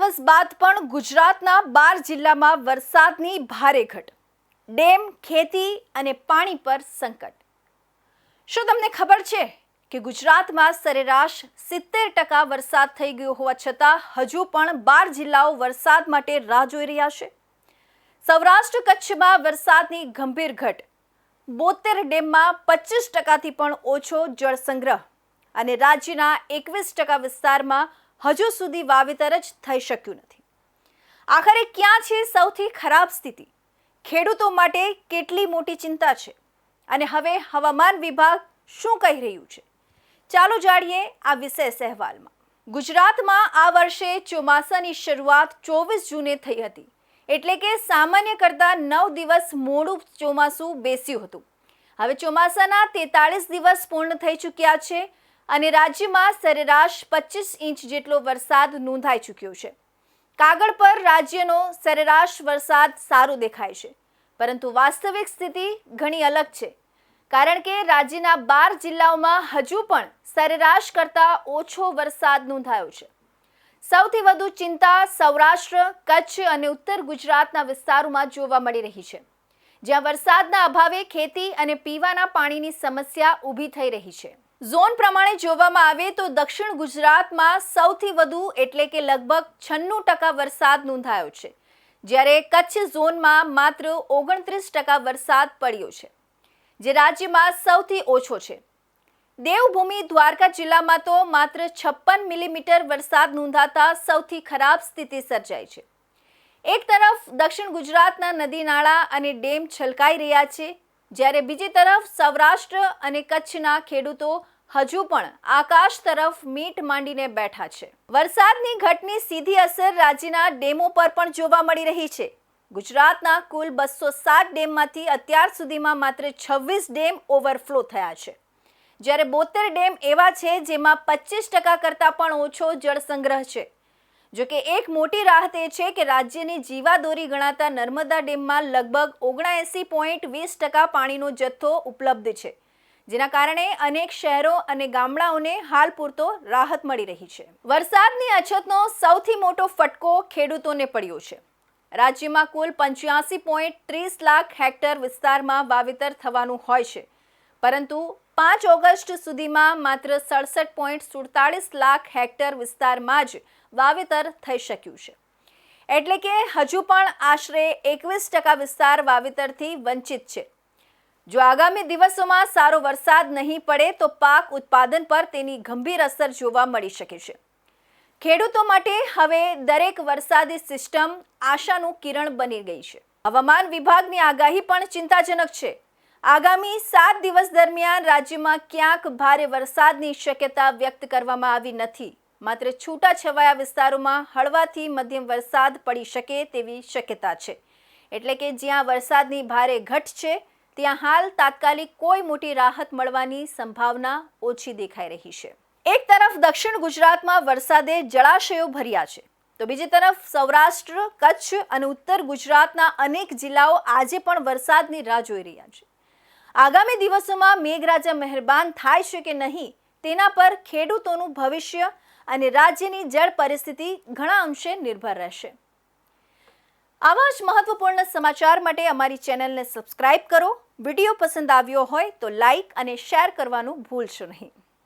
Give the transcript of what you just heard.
દિવસ બાદ પણ ગુજરાતના 12 જિલ્લામાં વરસાદની ભારે ઘટ, ડેમ, ખેતી અને પાણી પર સંકટ। શું તમને ખબર છે કે ગુજરાતમાં સરેરાશ 70% વરસાદ થઈ ગયો હોવા છતાં હજુ પણ 12 જિલ્લાઓ વરસાદ માટે રાહ જોઈ રહ્યા છે। સૌરાષ્ટ્ર કચ્છમાં વરસાદની ગંભીર ઘટ, 72 ડેમમાં 25%થી પણ ઓછો જળ સંગ્રહ અને રાજ્યના 21% વિસ્તારમાં હજુ સુધી વાવેતર જ થઈ શક્યું નથી। આખરે ક્યાં છે સૌથી ખરાબ સ્થિતિ? ખેડૂતો માટે કેટલી મોટી ચિંતા છે અને હવે હવામાન વિભાગ શું કહી રહ્યું છે? ચાલો જાણીએ આ વિશેષ અહેવાલમાં। ગુજરાતમાં આ વર્ષે ચોમાસાની શરૂઆત 24 જૂને થઈ હતી, એટલે કે સામાન્ય કરતાં 9 દિવસ મોડું ચોમાસું બેસ્યું હતું। હવે ચોમાસાના 43 દિવસ પૂર્ણ થઈ ચૂક્યા છે અને રાજ્યમાં સરેરાશ 25 ઇંચ જેટલો વરસાદ નોંધાઈ ચૂક્યો છે। કાગળ પર રાજ્યનો સરેરાશ વરસાદ સારો દેખાય છે, પરંતુ વાસ્તવિક સ્થિતિ ઘણી અલગ છે, કારણ કે રાજ્યના 12 જિલ્લાઓમાં હજુ પણ સરેરાશ કરતાં ઓછો વરસાદ નોંધાયો છે। સૌથી વધુ ચિંતા સૌરાષ્ટ્ર, કચ્છ અને ઉત્તર ગુજરાતના વિસ્તારોમાં જોવા મળી રહી છે, જ્યાં વરસાદના અભાવે ખેતી અને પીવાના પાણીની સમસ્યા ઊભી થઈ રહી છે। ઝોન પ્રમાણે જોવામાં આવે તો દક્ષિણ ગુજરાતમાં સૌથી વધુ એટલે કે લગભગ 96% વરસાદ નોંધાયો છે, જ્યારે કચ્છ ઝોનમાં માત્ર 29% વરસાદ પડ્યો છે, જે રાજ્યમાં સૌથી ઓછો છે। દેવભૂમિ દ્વારકા જિલ્લામાં તો માત્ર 56 મિલીમીટર વરસાદ નોંધાતા સૌથી ખરાબ સ્થિતિ સર્જાઈ છે। એક તરફ દક્ષિણ ગુજરાતના નદી નાળા અને ડેમ છલકાઈ રહ્યા છે, જ્યારે બીજી તરફ સૌરાષ્ટ્ર અને કચ્છના ખેડૂતો હજુ પણ આકાશ તરફ મીટ માંડીને બેઠા છે। વરસાદની ઘટની સીધી અસર રાજ્યના ડેમો પર પણ જોવા મળી રહી છે। ગુજરાતના કુલ 207 ડેમમાંથી અત્યાર સુધીમાં માત્ર 26 ડેમ ઓવરફ્લો થયા છે, જ્યારે 72 ડેમ એવા છે જેમાં 25% કરતાં પણ ઓછો જળ સંગ્રહ છે। જો કે એક મોટી રાહત એ છે કે રાજ્યની જીવાદોરી ગણાતા નર્મદા ડેમમાં લગભગ 79.20% પાણીનો જથ્થો ઉપલબ્ધ છે, જેના કારણે અનેક શહેરો અને ગામડાઓને હાલ પૂરતો રાહત મળી રહી છે। વરસાદની અછતનો સૌથી મોટો ફટકો ખેડૂતોને પડ્યો છે। રાજ્યમાં કુલ 85.30 લાખ હેક્ટર વિસ્તારમાં વાવેતર થવાનું હોય છે, પરંતુ 5 ઓગસ્ટ સુધીમાં માત્ર 67.47 લાખ હેક્ટર વિસ્તારમાં જ વાવેતર થઈ શક્યું છે, એટલે કે હજુ પણ આશરે 21% વિસ્તાર વાવેતરથી વંચિત છે। જો આગામી દિવસોમાં સારો વરસાદ નહીં પડે તો પાક ઉત્પાદન પર તેની ગંભીર અસર જોવા મળી શકે છે। ખેડૂતો માટે હવે દરેક વરસાદી સિસ્ટમ આશાનું કિરણ બની ગઈ છે। હવામાન વિભાગની આગાહી પણ ચિંતાજનક છે। આગામી 7 દિવસ દરમિયાન રાજ્યમાં ક્યાંક ભારે વરસાદની શક્યતા વ્યક્ત કરવામાં આવી નથી, માત્ર છૂટાછવાયા વિસ્તારોમાં હળવાથી મધ્યમ વરસાદ પડી શકે તેવી શક્યતા છે, એટલે કે જ્યાં વરસાદની ભારે ઘટ છે ત્યાં હાલ તાત્કાલિક કોઈ મોટી રાહત મળવાની સંભાવના ઓછી દેખાઈ રહી છે। એક તરફ દક્ષિણ ગુજરાતમાં વરસાદે જળાશયો ભર્યા છે, તો બીજી તરફ સૌરાષ્ટ્ર, કચ્છ અને ઉત્તર ગુજરાતના અનેક જિલ્લાઓ આજે પણ વરસાદની રાહ જોઈ રહ્યા છે। આગામી દિવસોમાં મેઘરાજા મહેરબાન થાય છે કે નહીં તેના પર ખેડૂતોનું ભવિષ્ય અને રાજ્યની જળ પરિસ્થિતિ ઘણા અંશે નિર્ભર રહેશે। આવા જ મહત્વપૂર્ણ સમાચાર માટે અમારી ચેનલને સબસ્ક્રાઇબ કરો। વિડીયો પસંદ આવ્યો હોય તો લાઇક અને શેર કરવાનું ભૂલશો નહીં।